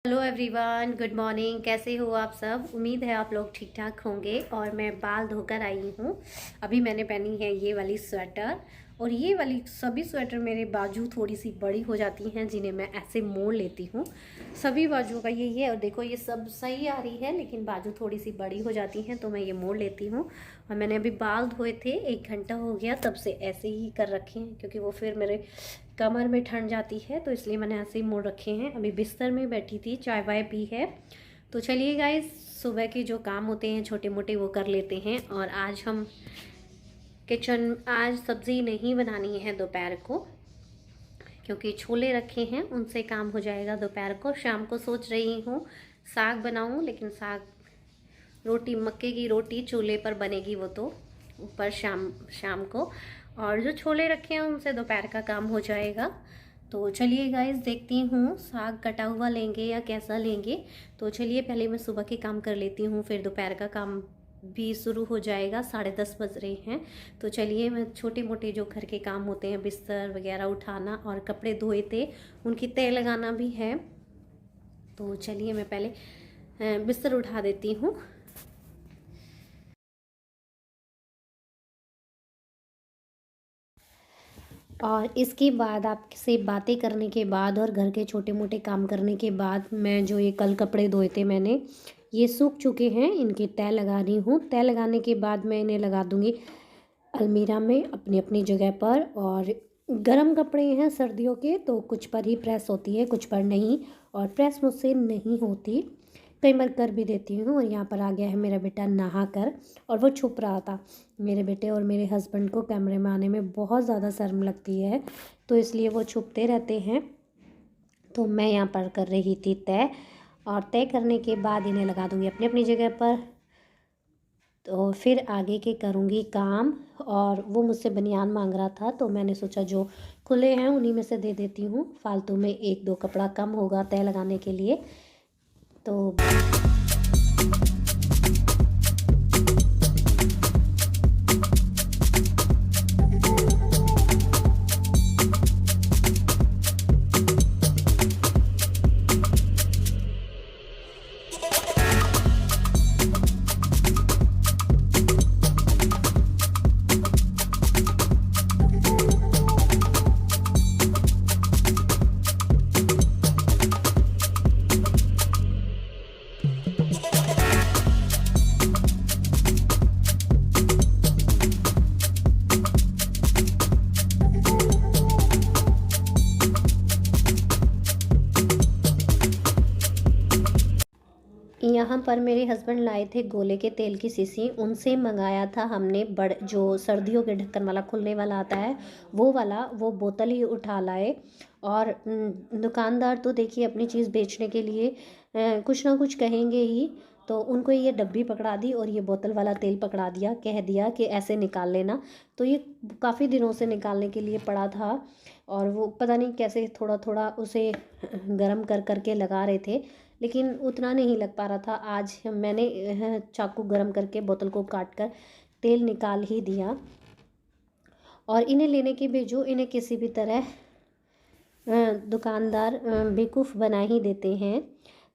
Hello everyone, good morning. कैसे हो आप सब? उम्मीद है आप लोग ठीक ठाक होंगे। और मैं बाल धोकर आई हूँ। अभी मैंने पहनी है ये वाली स्वेटर, और ये वाली सभी स्वेटर मेरे बाजू थोड़ी सी बड़ी हो जाती हैं, जिन्हें मैं ऐसे मोड़ लेती हूँ। सभी बाजू का यही है। और देखो ये सब सही आ रही है, लेकिन बाजू थोड़ी सी बड़ी हो जाती हैं तो मैं ये मोड़ लेती हूँ। और मैंने अभी बाल धोए थे, 1 घंटा हो गया, तब से ऐसे ही कर रखे हैं, क्योंकि वो फिर मेरे कमर में ठंड जाती है, तो इसलिए मैंने ऐसे ही मोड़ रखे हैं। अभी बिस्तर में बैठी थी, चाय वाय पी है। तो चलिए गाइस, सुबह के जो काम होते हैं छोटे मोटे वो कर लेते हैं। और आज सब्ज़ी नहीं बनानी है दोपहर को, क्योंकि छोले रखे हैं, उनसे काम हो जाएगा दोपहर को। शाम को सोच रही हूँ साग बनाऊँ, लेकिन साग रोटी, मक्के की रोटी चूल्हे पर बनेगी, वो तो ऊपर शाम शाम को। और जो छोले रखे हैं उनसे दोपहर का काम हो जाएगा। तो चलिए गाइस, देखती हूँ साग कटा हुआ लेंगे या कैसा लेंगे। तो चलिए पहले मैं सुबह के काम कर लेती हूँ, फिर दोपहर का काम भी शुरू हो जाएगा। 10:30 बज रहे हैं। तो चलिए, मैं छोटे मोटे जो घर के काम होते हैं, बिस्तर वगैरह उठाना और कपड़े धोए थे उनकी तह लगाना भी है। तो चलिए मैं पहले बिस्तर उठा देती हूँ। और इसके बाद आपसे बातें करने के बाद और घर के छोटे मोटे काम करने के बाद, मैं जो ये कल कपड़े धोए थे मैंने, ये सूख चुके हैं, इनकी तह लगा रही हूँ। तह लगाने के बाद मैं इन्हें लगा दूँगी अलमीरा में अपनी अपनी जगह पर। और गर्म कपड़े हैं सर्दियों के, तो कुछ पर ही प्रेस होती है, कुछ पर नहीं। और प्रेस मुझसे नहीं होती, कई बार कर भी देती हूँ। और यहाँ पर आ गया है मेरा बेटा नहा कर, और वो छुप रहा था। मेरे बेटे और मेरे हस्बैंड को कैमरे में आने में बहुत ज़्यादा शर्म लगती है, तो इसलिए वो छुपते रहते हैं। तो मैं यहाँ पर कर रही थी तय, और तय करने के बाद इन्हें लगा दूँगी अपनी अपनी जगह पर। तो फिर आगे के करूँगी काम। और वो मुझसे बनियान मांग रहा था, तो मैंने सोचा जो खुले हैं उन्हीं में से दे देती हूँ, फालतू में 1-2 कपड़ा कम होगा तय लगाने के लिए। तो यहाँ पर मेरे हस्बैंड लाए थे गोले के तेल की शीशी, उनसे मंगाया था हमने जो सर्दियों के ढक्कन वाला खुलने वाला आता है, वो वाला, वो बोतल ही उठा लाए। और दुकानदार तो देखिए अपनी चीज़ बेचने के लिए कुछ ना कुछ कहेंगे ही, तो उनको ये डब्बी पकड़ा दी और ये बोतल वाला तेल पकड़ा दिया, कह दिया कि ऐसे निकाल लेना। तो ये काफ़ी दिनों से निकालने के लिए पड़ा था, और वो पता नहीं कैसे थोड़ा थोड़ा उसे गर्म कर करके लगा रहे थे, लेकिन उतना नहीं लग पा रहा था। आज मैंने चाकू गरम करके बोतल को काट कर तेल निकाल ही दिया। और इन्हें लेने के भेजो, इन्हें किसी भी तरह दुकानदार बेवकूफ़ बना ही देते हैं।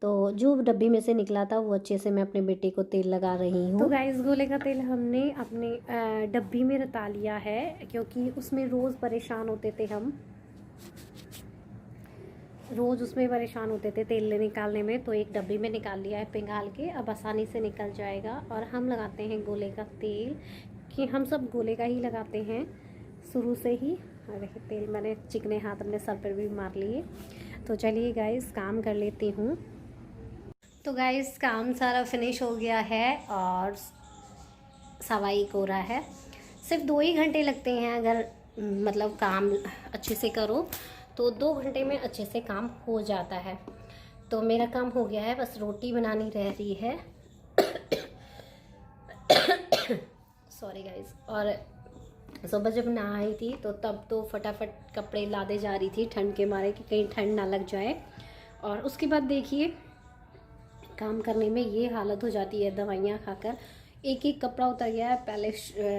तो जो डब्बी में से निकला था वो अच्छे से मैं अपने बेटे को तेल लगा रही हूँ। तो गाइस, गोले का तेल हमने अपने डब्बी में रता लिया है, क्योंकि उसमें रोज़ परेशान होते थे हम, रोज़ उसमें परेशान होते थे तेल निकालने में। तो एक डब्बी में निकाल लिया है पिघाल के, अब आसानी से निकल जाएगा। और हम लगाते हैं गोले का तेल, कि हम सब गोले का ही लगाते हैं शुरू से ही। और देखिए तेल मैंने चिकने हाथ अपने सर पर भी मार लिए। तो चलिए गाइस, काम कर लेती हूँ। तो गाइस, काम सारा फिनिश हो गया है, और 1:15 हो रहा है। सिर्फ 2 ही घंटे लगते हैं, अगर मतलब काम अच्छे से करो तो 2 घंटे में अच्छे से काम हो जाता है। तो मेरा काम हो गया है, बस रोटी बनानी रह रही है। Sorry guys. और सुबह जब नहाई थी तो तब तो फटाफट कपड़े लादे जा रही थी ठंड के मारे, कि कहीं ठंड ना लग जाए। और उसके बाद देखिए काम करने में ये हालत हो जाती है दवाइयाँ खाकर। एक एक कपड़ा उतर गया है, पहले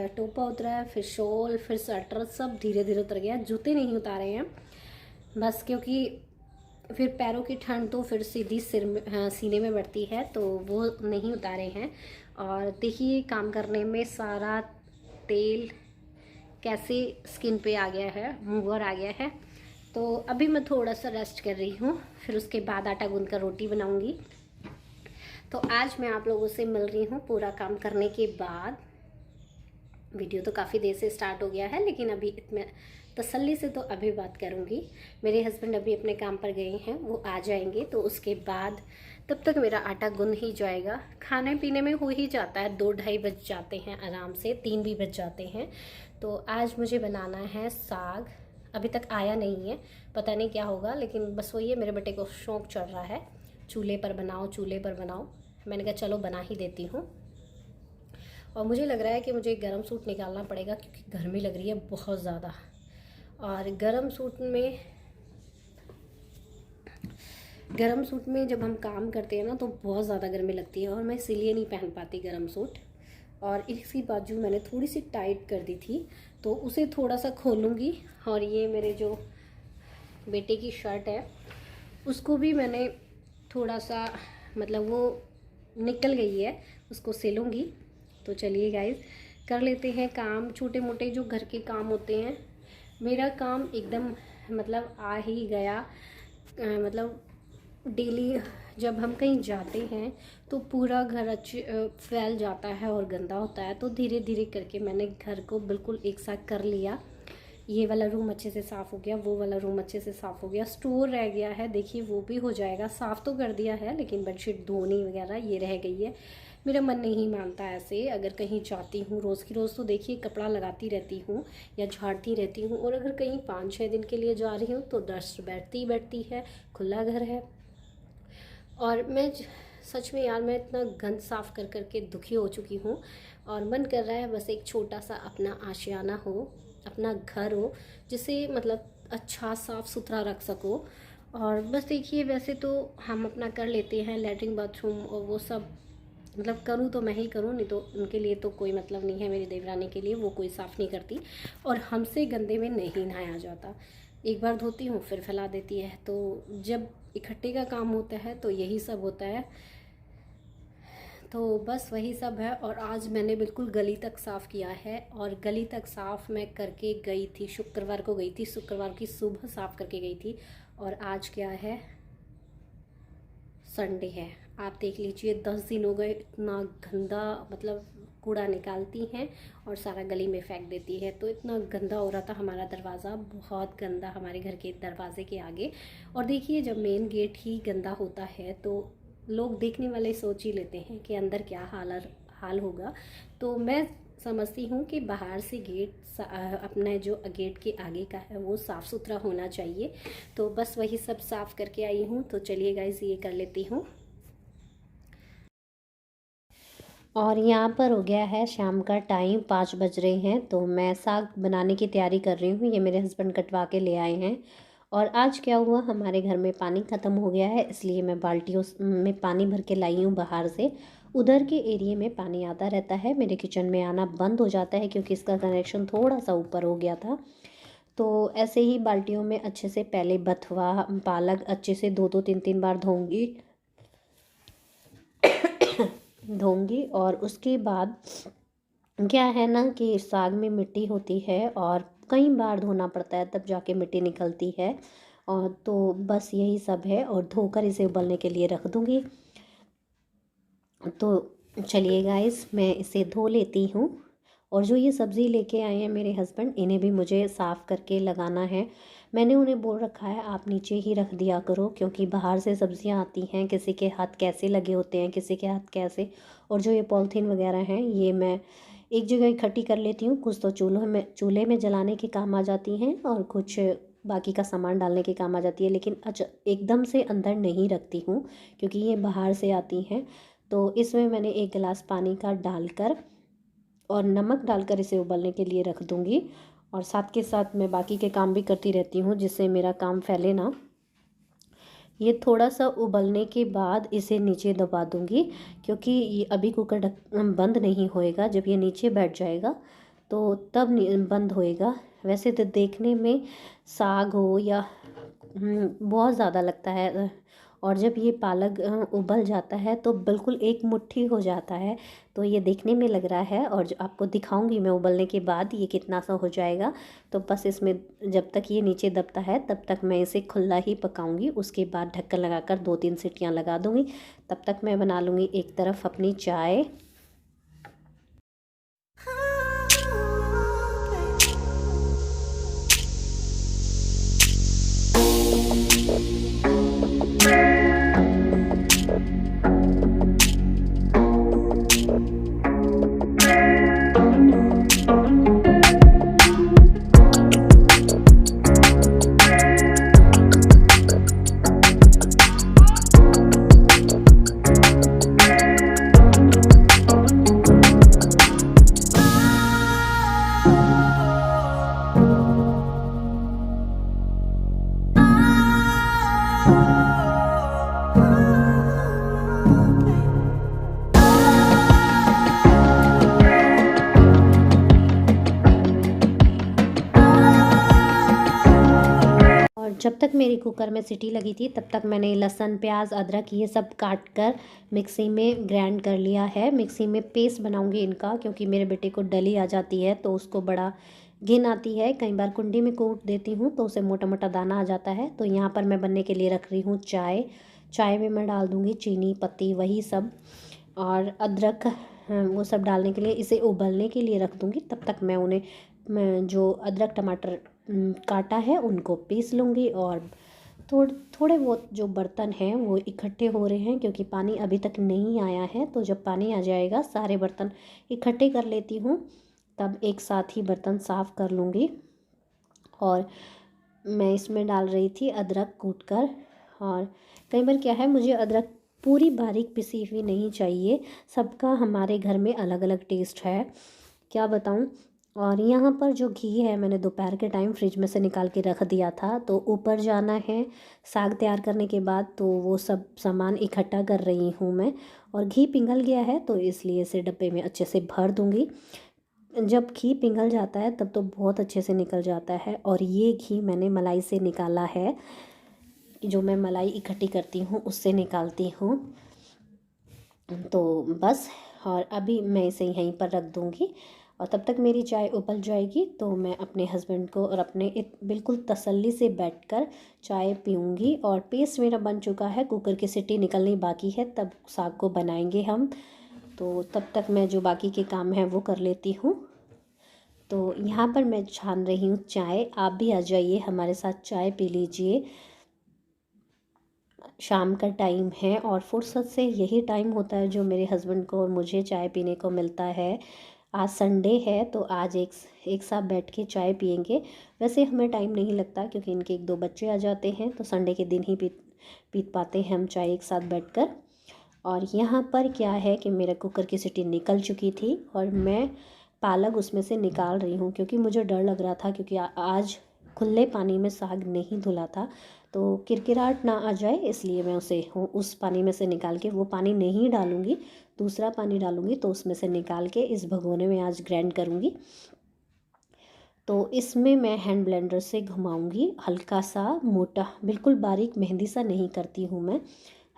टोपा उतरा है, फिर शॉल, फिर स्वेटर, सब धीरे धीरे उतर गया है। जूते नहीं उतारे हैं बस, क्योंकि फिर पैरों की ठंड तो फिर सीधी सिर में, हाँ, सीने में बढ़ती है, तो वो नहीं उतारे हैं। और देखिए काम करने में सारा तेल कैसे स्किन पे आ गया है, मुंह पर आ गया है। तो अभी मैं थोड़ा सा रेस्ट कर रही हूँ, फिर उसके बाद आटा गूंद कर रोटी बनाऊँगी। तो आज मैं आप लोगों से मिल रही हूँ पूरा काम करने के बाद। वीडियो तो काफ़ी देर से स्टार्ट हो गया है, लेकिन अभी इतना तसल्ली से तो अभी बात करूँगी। मेरे हस्बैंड अभी अपने काम पर गए हैं, वो आ जाएंगे तो उसके बाद तब तक मेरा आटा गूंद ही जाएगा। खाने पीने में हो ही जाता है, 2-2:30 बज जाते हैं आराम से, 3 भी बज जाते हैं। तो आज मुझे बनाना है साग। अभी तक आया नहीं है, पता नहीं क्या होगा, लेकिन बस वही है, मेरे बेटे को शौक़ चढ़ रहा है चूल्हे पर बनाओ चूल्हे पर बनाओ। मैंने कहा चलो बना ही देती हूँ। और मुझे लग रहा है कि मुझे गर्म सूट निकालना पड़ेगा, क्योंकि गर्मी लग रही है बहुत ज़्यादा। और गर्म सूट में जब हम काम करते हैं ना तो बहुत ज़्यादा गर्मी लगती है, और मैं इसीलिए नहीं पहन पाती गर्म सूट। और इसकी बाजू मैंने थोड़ी सी टाइट कर दी थी, तो उसे थोड़ा सा खोलूँगी। और ये मेरे जो बेटे की शर्ट है उसको भी मैंने थोड़ा सा, मतलब वो निकल गई है, उसको सिलूँगी। तो चलिए गाइस कर लेते हैं काम। छोटे मोटे जो घर के काम होते हैं, मेरा काम एकदम मतलब आ ही गया। मतलब डेली जब हम कहीं जाते हैं तो पूरा घर अच्छे फैल जाता है और गंदा होता है। तो धीरे धीरे करके मैंने घर को बिल्कुल एक साथ कर लिया। ये वाला रूम अच्छे से साफ़ हो गया, वो वाला रूम अच्छे से साफ़ हो गया, स्टोर रह गया है, देखिए वो भी हो जाएगा। साफ़ तो कर दिया है, लेकिन बेडशीट धोनी वगैरह ये रह गई है। मेरा मन नहीं मानता ऐसे, अगर कहीं जाती हूँ रोज़ की रोज़ तो देखिए कपड़ा लगाती रहती हूँ या झाड़ती रहती हूँ, और अगर कहीं 5-6 दिन के लिए जा रही हूँ तो डस्ट बैठती है, खुला घर है। और मैं सच में यार, मैं इतना गंद साफ़ कर कर के दुखी हो चुकी हूँ, और मन कर रहा है बस एक छोटा सा अपना आशियाना हो, अपना घर हो, जिसे मतलब अच्छा साफ़ सुथरा रख सको। और बस देखिए, वैसे तो हम अपना कर लेते हैं लैट्रिन बाथरूम और वो सब, मतलब करूँ तो मैं ही करूँ, नहीं तो उनके लिए तो कोई मतलब नहीं है। मेरी देवरानी के लिए वो कोई साफ़ नहीं करती, और हमसे गंदे में नहीं नहाया जाता। एक बार धोती हूँ फिर फैला देती है। तो जब इकट्ठे का काम होता है तो यही सब होता है। तो बस वही सब है। और आज मैंने बिल्कुल गली तक साफ़ किया है, और गली तक साफ़ मैं करके गई थी, शुक्रवार को गई थी, शुक्रवार की सुबह साफ़ करके गई थी। और आज क्या है, संडे है। आप देख लीजिए 10 दिन हो गए, इतना गंदा मतलब कूड़ा निकालती हैं और सारा गली में फेंक देती है। तो इतना गंदा हो रहा था हमारा दरवाज़ा, बहुत गंदा हमारे घर के दरवाजे के आगे। और देखिए जब मेन गेट ही गंदा होता है तो लोग देखने वाले सोच ही लेते हैं कि अंदर क्या हाल होगा। तो मैं समझती हूँ कि बाहर से अपना जो गेट के आगे का है वो साफ़ सुथरा होना चाहिए। तो बस वही सब साफ़ करके आई हूँ। तो चलिए गाइस ये कर लेती हूँ। और यहाँ पर हो गया है शाम का टाइम, 5 बज रहे हैं। तो मैं साग बनाने की तैयारी कर रही हूँ। ये मेरे हस्बैंड कटवा के ले आए हैं। और आज क्या हुआ, हमारे घर में पानी ख़त्म हो गया है, इसलिए मैं बाल्टियों में पानी भर के लाई हूँ बाहर से। उधर के एरिया में पानी आता रहता है, मेरे किचन में आना बंद हो जाता है, क्योंकि इसका कनेक्शन थोड़ा सा ऊपर हो गया था। तो ऐसे ही बाल्टियों में अच्छे से पहले बथुआ पालक अच्छे से 2-2 3-3 बार धोऊंगी। और उसके बाद क्या है ना कि साग में मिट्टी होती है, और कई बार धोना पड़ता है तब जाके मिट्टी निकलती है। और तो बस यही सब है, और धोकर इसे उबलने के लिए रख दूँगी। तो चलिए गाइस मैं इसे धो लेती हूँ। और जो ये सब्ज़ी लेके आए हैं मेरे हस्बैंड, इन्हें भी मुझे साफ़ करके लगाना है। मैंने उन्हें बोल रखा है आप नीचे ही रख दिया करो, क्योंकि बाहर से सब्ज़ियाँ आती हैं, किसी के हाथ कैसे लगे होते हैं, किसी के हाथ कैसे। और जो ये पॉलीथीन वगैरह हैं ये मैं एक जगह इकट्ठी कर लेती हूँ। कुछ तो चूल्हे में जलाने के काम आ जाती हैं, और कुछ बाकी का सामान डालने के काम आ जाती है। लेकिन अच्छा एकदम से अंदर नहीं रखती हूँ, क्योंकि ये बाहर से आती हैं। तो इसमें मैंने 1 गिलास पानी का डालकर और नमक डालकर इसे उबलने के लिए रख दूँगी। और साथ के साथ मैं बाकी के काम भी करती रहती हूँ, जिससे मेरा काम फैले ना। ये थोड़ा सा उबलने के बाद इसे नीचे दबा दूँगी, क्योंकि ये अभी कुकर बंद नहीं होएगा। जब ये नीचे बैठ जाएगा तो तब बंद होएगा। वैसे तो देखने में साग हो या बहुत ज़्यादा लगता है। और जब ये पालक उबल जाता है तो बिल्कुल एक मुट्ठी हो जाता है। तो ये देखने में लग रहा है, और जो आपको दिखाऊंगी मैं उबलने के बाद ये कितना सा हो जाएगा। तो बस इसमें जब तक ये नीचे दबता है तब तक मैं इसे खुला ही पकाऊंगी। उसके बाद ढक्कन लगाकर 2-3 सीटियाँ लगा दूंगी। तब तक मैं बना लूँगी एक तरफ अपनी चाय। और जब तक मेरी कुकर में सीटी लगी थी तब तक मैंने लहसुन, प्याज, अदरक ये सब काट कर मिक्सी में ग्राइंड कर लिया है। मिक्सी में पेस्ट बनाऊंगी इनका, क्योंकि मेरे बेटे को डली आ जाती है तो उसको बड़ा घिन आती है। कई बार कुंडी में कूट देती हूँ तो उसे मोटा मोटा दाना आ जाता है। तो यहाँ पर मैं बनने के लिए रख रही हूँ चाय। चाय में मैं डाल दूँगी चीनी, पत्ती, वही सब, और अदरक, वो सब डालने के लिए इसे उबलने के लिए रख दूँगी। तब तक मैं जो अदरक टमाटर काटा है उनको पीस लूँगी। और थोड़े बहुत जो बर्तन हैं वो इकट्ठे हो रहे हैं, क्योंकि पानी अभी तक नहीं आया है। तो जब पानी आ जाएगा सारे बर्तन इकट्ठे कर लेती हूँ, तब एक साथ ही बर्तन साफ़ कर लूँगी। और मैं इसमें डाल रही थी अदरक कूट कर। और कई बार क्या है, मुझे अदरक पूरी बारीक पिसी हुई नहीं चाहिए। सबका हमारे घर में अलग अलग टेस्ट है, क्या बताऊं। और यहाँ पर जो घी है मैंने दोपहर के टाइम फ्रिज में से निकाल के रख दिया था। तो ऊपर जाना है साग तैयार करने के बाद, तो वो सब सामान इकट्ठा कर रही हूँ मैं। और घी पिघल गया है तो इसलिए इसे डब्बे में अच्छे से भर दूँगी। जब घी पिघल जाता है तब तो बहुत अच्छे से निकल जाता है। और ये घी मैंने मलाई से निकाला है, जो मैं मलाई इकट्ठी करती हूँ उससे निकालती हूँ। तो बस, और अभी मैं इसे यहीं पर रख दूँगी। और तब तक मेरी चाय उबल जाएगी तो मैं अपने हस्बैंड को और अपने बिल्कुल तसल्ली से बैठकर चाय पीऊँगी। और पेस्ट मेरा बन चुका है, कुकर की सीटी निकलनी बाकी है, तब साग को बनाएंगे हम। तो तब तक मैं जो बाकी के काम हैं वो कर लेती हूँ। तो यहाँ पर मैं छान रही हूँ चाय। आप भी आ जाइए हमारे साथ चाय पी लीजिए। शाम का टाइम है और फुर्सत से यही टाइम होता है जो मेरे हस्बैंड को और मुझे चाय पीने को मिलता है। आज संडे है तो आज एक साथ बैठ के चाय पियेंगे। वैसे हमें टाइम नहीं लगता, क्योंकि इनके 1-2 बच्चे आ जाते हैं, तो संडे के दिन ही पी पाते हैं हम चाय एक साथ बैठकर। और यहाँ पर क्या है कि मेरा कुकर की सीटी निकल चुकी थी और मैं पालक उसमें से निकाल रही हूँ, क्योंकि मुझे डर लग रहा था, क्योंकि आज खुले पानी में साग नहीं धुला था तो किरकिराहट ना आ जाए, इसलिए मैं उसे उस पानी में से निकाल के, वो पानी नहीं डालूँगी, दूसरा पानी डालूँगी, तो उसमें से निकाल के इस भगोने में आज ग्राइंड करूँगी। तो इसमें मैं हैंड ब्लेंडर से घुमाऊँगी, हल्का सा मोटा, बिल्कुल बारीक मेहंदी सा नहीं करती हूँ मैं,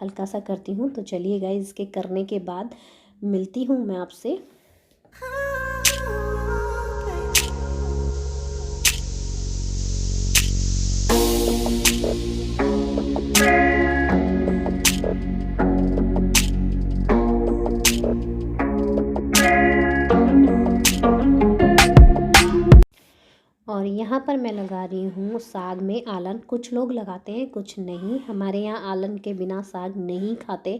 हल्का सा करती हूँ। तो चलिए गाइस, इसके करने के बाद मिलती हूँ मैं आपसे। और यहाँ पर मैं लगा रही हूँ साग में आलन। कुछ लोग लगाते हैं, कुछ नहीं। हमारे यहाँ आलन के बिना साग नहीं खाते।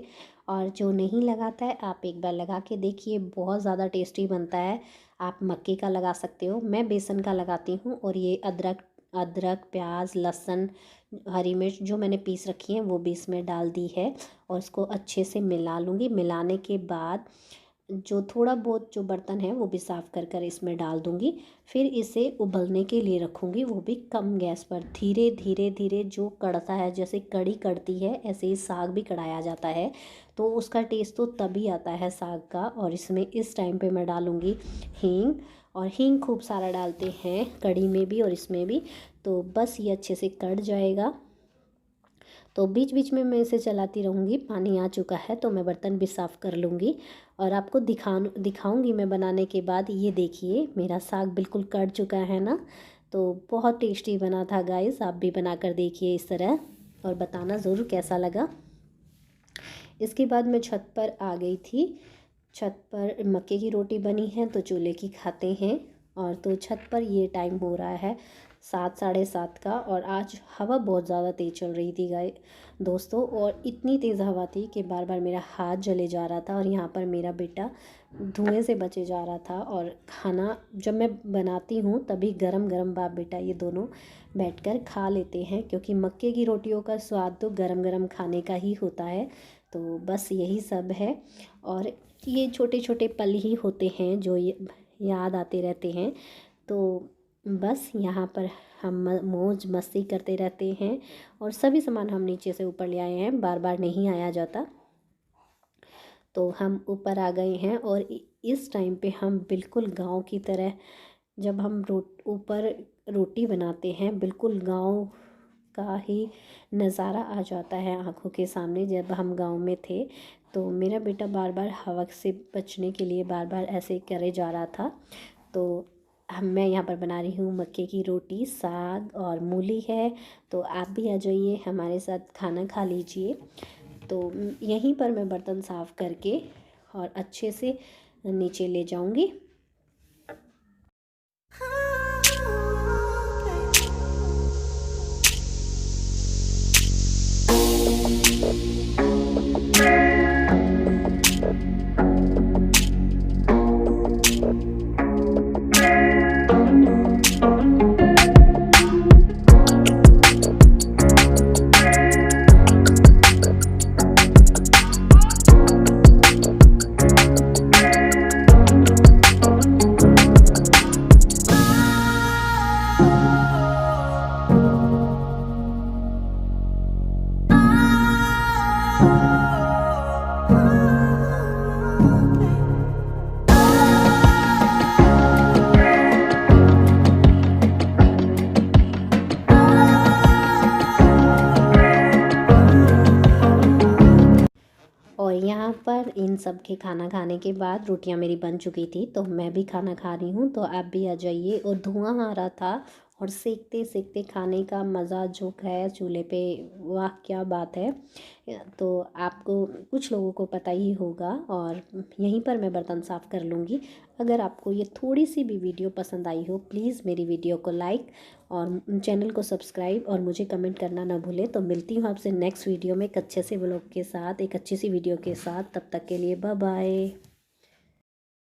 और जो नहीं लगाता है आप एक बार लगा के देखिए, बहुत ज़्यादा टेस्टी बनता है। आप मक्के का लगा सकते हो, मैं बेसन का लगाती हूँ। और ये अदरक, प्याज, लहसुन, हरी मिर्च जो मैंने पीस रखी है वो भी इसमें डाल दी है। और इसको अच्छे से मिला लूँगी। मिलाने के बाद जो थोड़ा बहुत जो बर्तन है वो भी साफ़ कर कर इसमें डाल दूँगी। फिर इसे उबलने के लिए रखूँगी, वो भी कम गैस पर। धीरे धीरे धीरे जो कढ़ता है, जैसे कढ़ी कढ़ती है ऐसे ही साग भी कढ़ाया जाता है, तो उसका टेस्ट तो तभी आता है साग का। और इसमें इस टाइम पे मैं डालूँगी हींग। और हींग खूब सारा डालते हैं कढ़ी में भी और इसमें भी। तो बस ये अच्छे से कढ़ जाएगा। तो बीच बीच में मैं इसे चलाती रहूँगी। पानी आ चुका है तो मैं बर्तन भी साफ़ कर लूँगी और आपको दिखाऊँगी मैं बनाने के बाद। ये देखिए मेरा साग बिल्कुल कट चुका है ना, तो बहुत टेस्टी बना था गाइस। आप भी बना कर देखिए इस तरह और बताना ज़रूर कैसा लगा। इसके बाद मैं छत पर आ गई थी। छत पर मक्के की रोटी बनी है तो चूल्हे की खाते हैं। और तो छत पर ये टाइम हो रहा है 7 साढ़े 7 का और आज हवा बहुत ज़्यादा तेज़ चल रही थी दोस्तों। और इतनी तेज़ हवा थी कि बार बार मेरा हाथ जले जा रहा था और यहाँ पर मेरा बेटा धुएं से बचे जा रहा था। और खाना जब मैं बनाती हूँ तभी गरम गरम बाप बेटा ये दोनों बैठकर खा लेते हैं, क्योंकि मक्के की रोटियों का स्वाद तो गरम गरम खाने का ही होता है। तो बस यही सब है। और ये छोटे छोटे पल ही होते हैं जो याद आते रहते हैं। तो बस यहाँ पर हम मौज मस्ती करते रहते हैं और सभी सामान हम नीचे से ऊपर ले आए हैं, बार बार नहीं आया जाता। तो हम ऊपर आ गए हैं और इस टाइम पे हम बिल्कुल गांव की तरह, जब हम ऊपर रोटी बनाते हैं बिल्कुल गांव का ही नज़ारा आ जाता है आँखों के सामने। जब हम गांव में थे तो मेरा बेटा बार बार हवा से बचने के लिए बार बार ऐसे करे जा रहा था। तो मैं यहाँ पर बना रही हूँ मक्के की रोटी, साग और मूली है। तो आप भी आ जाइए हमारे साथ खाना खा लीजिए। तो यहीं पर मैं बर्तन साफ़ करके और अच्छे से नीचे ले जाऊँगी। और यहाँ पर इन सब के खाना खाने के बाद रोटियाँ मेरी बन चुकी थी तो मैं भी खाना खा रही हूँ। तो आप भी आ जाइए। और धुआं आ रहा था और सेकते सेकते खाने का मज़ा जो है चूल्हे पे, वाह क्या बात है। तो आपको कुछ लोगों को पता ही होगा। और यहीं पर मैं बर्तन साफ़ कर लूँगी। अगर आपको ये थोड़ी सी भी वीडियो पसंद आई हो प्लीज़ मेरी वीडियो को लाइक और चैनल को सब्सक्राइब और मुझे कमेंट करना ना भूलें। तो मिलती हूँ आपसे नेक्स्ट वीडियो में एक अच्छे से व्लॉग के साथ, एक अच्छी सी वीडियो के साथ। तब तक के लिए बाय बाय।